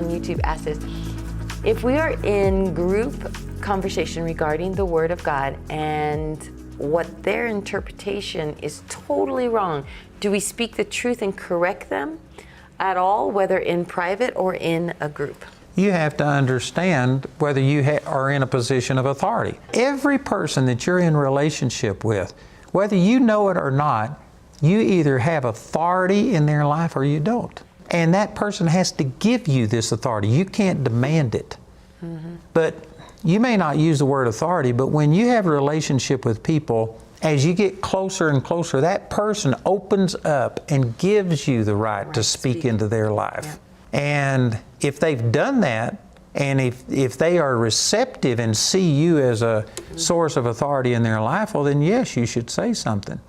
YouTube asked this. If we are in group conversation regarding the Word of God and what their interpretation is totally wrong, do we speak the truth and correct them at all, whether in private or in a group? You have to understand whether you are in a position of authority. Every person that you're in relationship with, whether you know it or not, you either have authority in their life or you don't. And that person has to give you this authority. You can't demand it. Mm-hmm. But you may not use the word authority, but when you have a relationship with people, as you get closer and closer, that person opens up and gives you the right to speak into their life. Yeah. And if they've done that, and if they are receptive and see you as a source of authority in their life, well then yes, you should say something.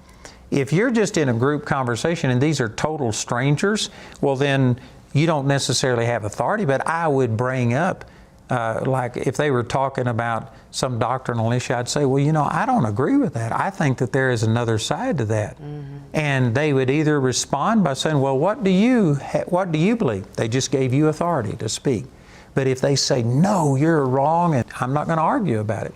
If you're just in a group conversation and these are total strangers, well then you don't necessarily have authority, but I would bring up like if they were talking about some doctrinal issue, I'd say, well, you know, I don't agree with that. I think that there is another side to that. Mm-hmm. And they would either respond by saying, well, what do you believe? They just gave you authority to speak. But if they say, no, you're wrong, and I'm not going to argue about it.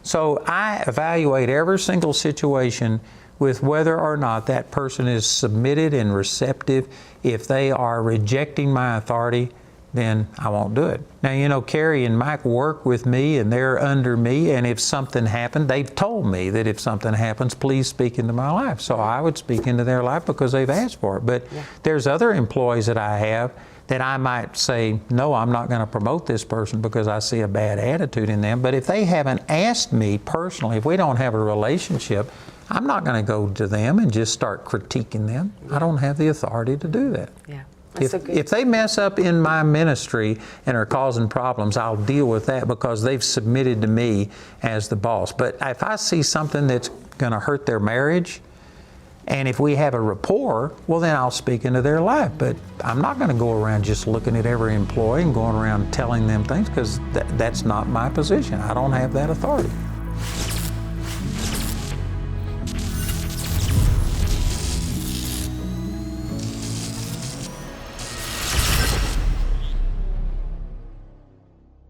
So I evaluate every single situation with whether or not that person is submitted and receptive. If they are rejecting my authority, then I won't do it. Now, you know, Carrie and Mike work with me and they're under me, and if something happened, they've told me that if something happens, please speak into my life. So I would speak into their life because they've asked for it. But there's other employees that I have that I might say, no, I'm not going to promote this person because I see a bad attitude in them. But if they haven't asked me personally, if we don't have a relationship, I'm not going to go to them and just start critiquing them. I don't have the authority to do that. Yeah. If they mess up in my ministry and are causing problems, I'll deal with that because they've submitted to me as the boss. But if I see something that's going to hurt their marriage, and if we have a rapport, well, then I'll speak into their life. But I'm not going to go around just looking at every employee and going around telling them things because that's not my position. I don't have that authority.